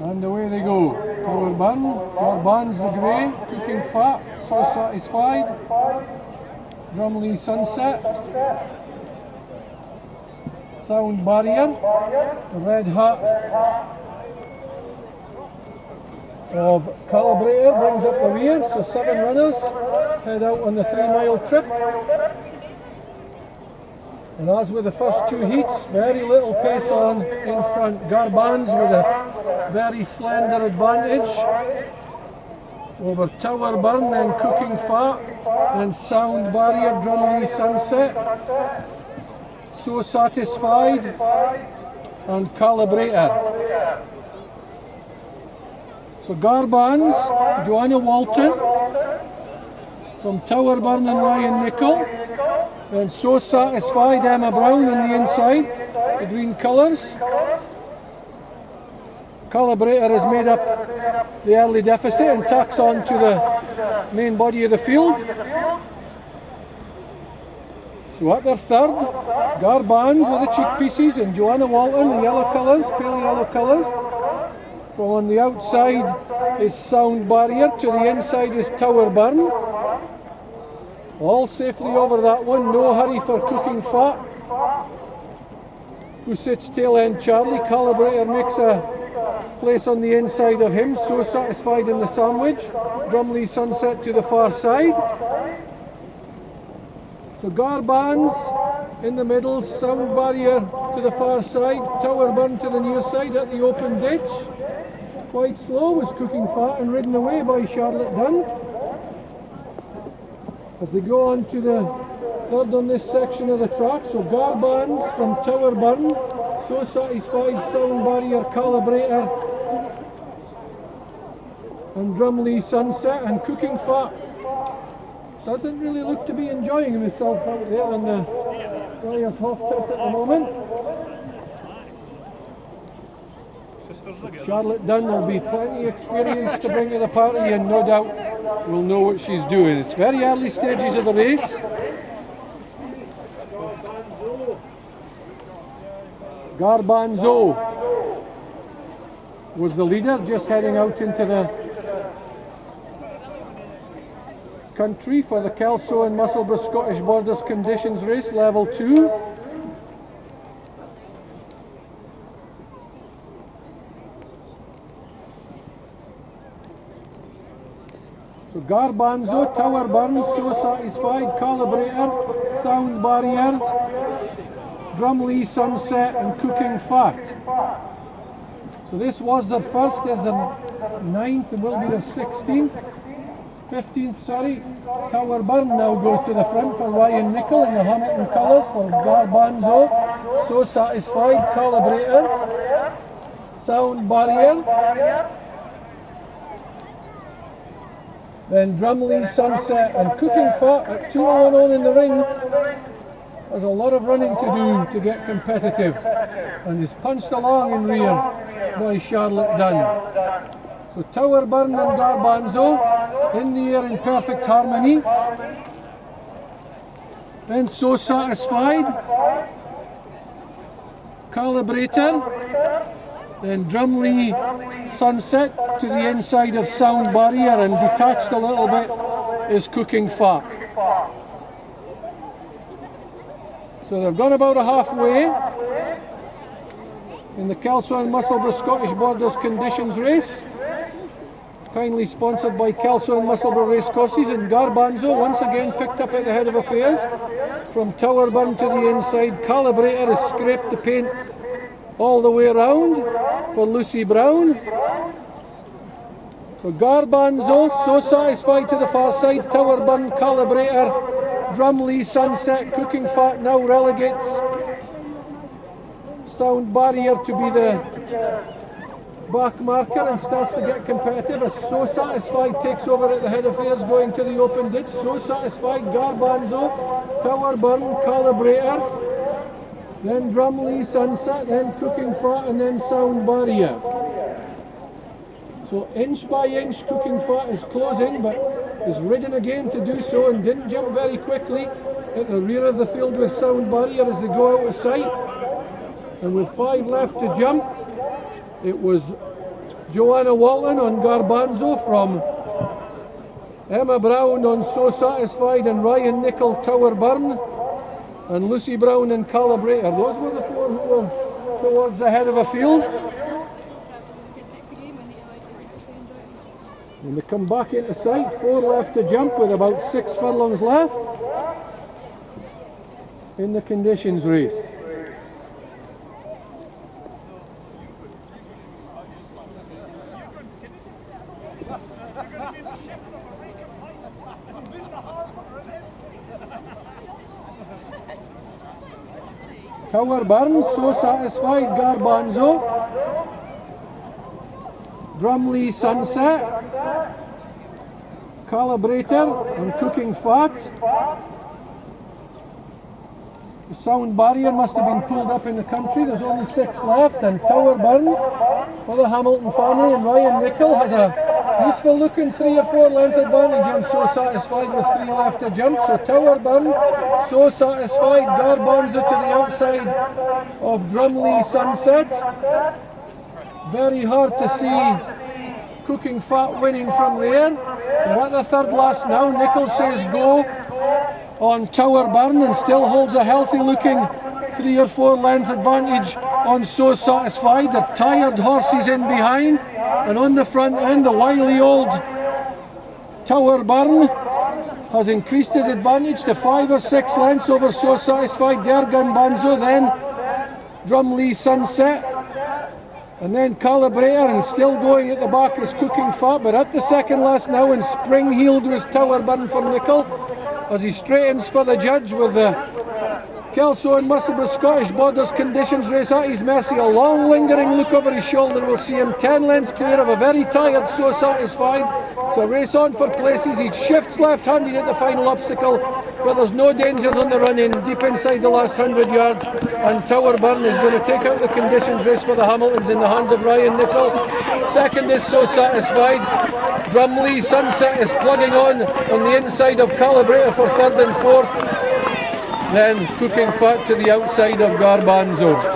And away they go. Towerburn, Garban's the grey, cooking fat, so satisfied. Drumlee Sunset. Sound Barrier, the red hat of Calibrator brings up the rear, so 7 runners head out on the 3-mile trip. And as with the first 2 heats, very little pace on in front. Garban's with a very slender advantage over Towerburn, then Cooking Fat, then Sound Barrier, Drumlee Sunset. So Satisfied and Calibrator. So Garban's, Joanna Walton from Towerburn and Ryan Nichol. And So Satisfied, Emma Brown on the inside, the green colours. Calibrator has made up the early deficit and tacks on to the main body of the field. So at their third, Garban's with the cheek pieces and Joanna Walton, the yellow colours, pale yellow colours. From on the outside is Sound Barrier, to the inside is Towerburn. All safely over that one, no hurry for Cooking Fat, who sits tail end Charlie. Calibrator makes a place on the inside of him, So Satisfied in the sandwich. Drumlee Sunset to the far side. So Garban's in the middle, Sound Barrier to the far side, Towerburn to the near side at the open ditch. Quite slow was Cooking Fat and ridden away by Charlotte Dunn. As they go on to the third on this section of the track, so Garban's from Towerburn, So Satisfied, Sound Barrier, Calibrator and Drumlee Sunset, and Cooking Fat doesn't really look to be enjoying himself out there on the Friars Haugh turf at the moment. Charlotte Dunn will be plenty experienced to bring to the party, and no doubt will know what she's doing. It's very early stages of the race. Garbanzo was the leader, just heading out into the country for the Kelso and Musselburgh Scottish Borders Conditions race, level 2. So Garbanzo, Towerburn, So Satisfied, Calibrator, Sound Barrier, Drumlee Sunset and Cooking Fat. So this was their first, there's the 9th and will be the 15th, sorry. Towerburn now goes to the front for Ryan Nichol in the Hamilton colours for Garbanzo, So Satisfied, Calibrator, Sound Barrier, then Drumlee Sunset and Cooking Fat at 2:01 in the ring. There's a lot of running to do to get competitive, and is punched along in rear by Charlotte Dunn. So Towerburn and Garbanzo in the air in perfect harmony. Then So Satisfied, Calibrator, then Drumlee Sunset to the inside of Sound Barrier, and detached a little bit is Cooking Fat. So they've gone about a halfway in the Kelso and Musselburgh Scottish Borders Conditions race, kindly sponsored by Kelso and Musselburgh Racecourses, and Garbanzo once again picked up at the head of affairs from Towerburn to the inside. Calibrator has scraped the paint all the way around for Lucy Brown. So Garbanzo, So Satisfied to the far side, Towerburn, Calibrator, Drumlee Sunset, Cooking Fat now relegates Sound Barrier to be the back marker and starts to get competitive as So Satisfied takes over at the head of affairs going to the open ditch. So Satisfied, Garbanzo, Towerburn, Calibrator, then Drumlee Sunset, then Cooking Fat, and then Sound Barrier. So inch by inch Cooking Fat is closing, but is ridden again to do so and didn't jump very quickly at the rear of the field with Sound Barrier as they go out of sight. And with 5 left to jump, it was Joanna Walton on Garbanzo from Emma Brown on So Satisfied and Ryan Nichol Towerburn and Lucy Brown and Calibrator. Those were the four who were towards the head of a field. And they come back into sight, 4 left to jump with about 6 furlongs left in the conditions race. Towerburn, So Satisfied, Garbanzo, Drumlee, Sunset, Calibrator and Cooking Fat. The sound barrier must have been pulled up in the country. There's only 6 left, and Towerburn for the Hamilton family, and Ryan Nichol has a useful looking 3 or 4 length advantage on So Satisfied with 3 left to jump. So Towerburn, So Satisfied, Garbanzo to the outside of Drumlee, Sunset. Very hard to see Cooking Fat winning from there. We're at the third last now. Nichol says go on Towerburn and still holds a healthy looking 3 or 4 length advantage on So Satisfied. The tired horses in behind, and on the front end the wily old Towerburn has increased his advantage to 5 or 6 lengths over So Satisfied. There Garbanzo, then Drumlee, Sunset, and then Calibrator, and still going at the back is Cooking Fat, but at the second last now, and spring heeled was Towerburn for Nichol as he straightens for the judge with the Kelso and Musselburgh Scottish Borders conditions race at his mercy. A long lingering look over his shoulder will see him 10 lengths clear of a very tired So Satisfied. It's a race on for places. He shifts left-handed at the final obstacle, but there's no dangers on the run in, deep inside the last 100 yards, and Towerburn is going to take out the conditions race for the Hamiltons in the hands of Ryan Nichol. Second is So Satisfied. Drumlee, Sunset is plugging on the inside of Calibrator for third and fourth. Then Cooking Fat to the outside of Garbanzo.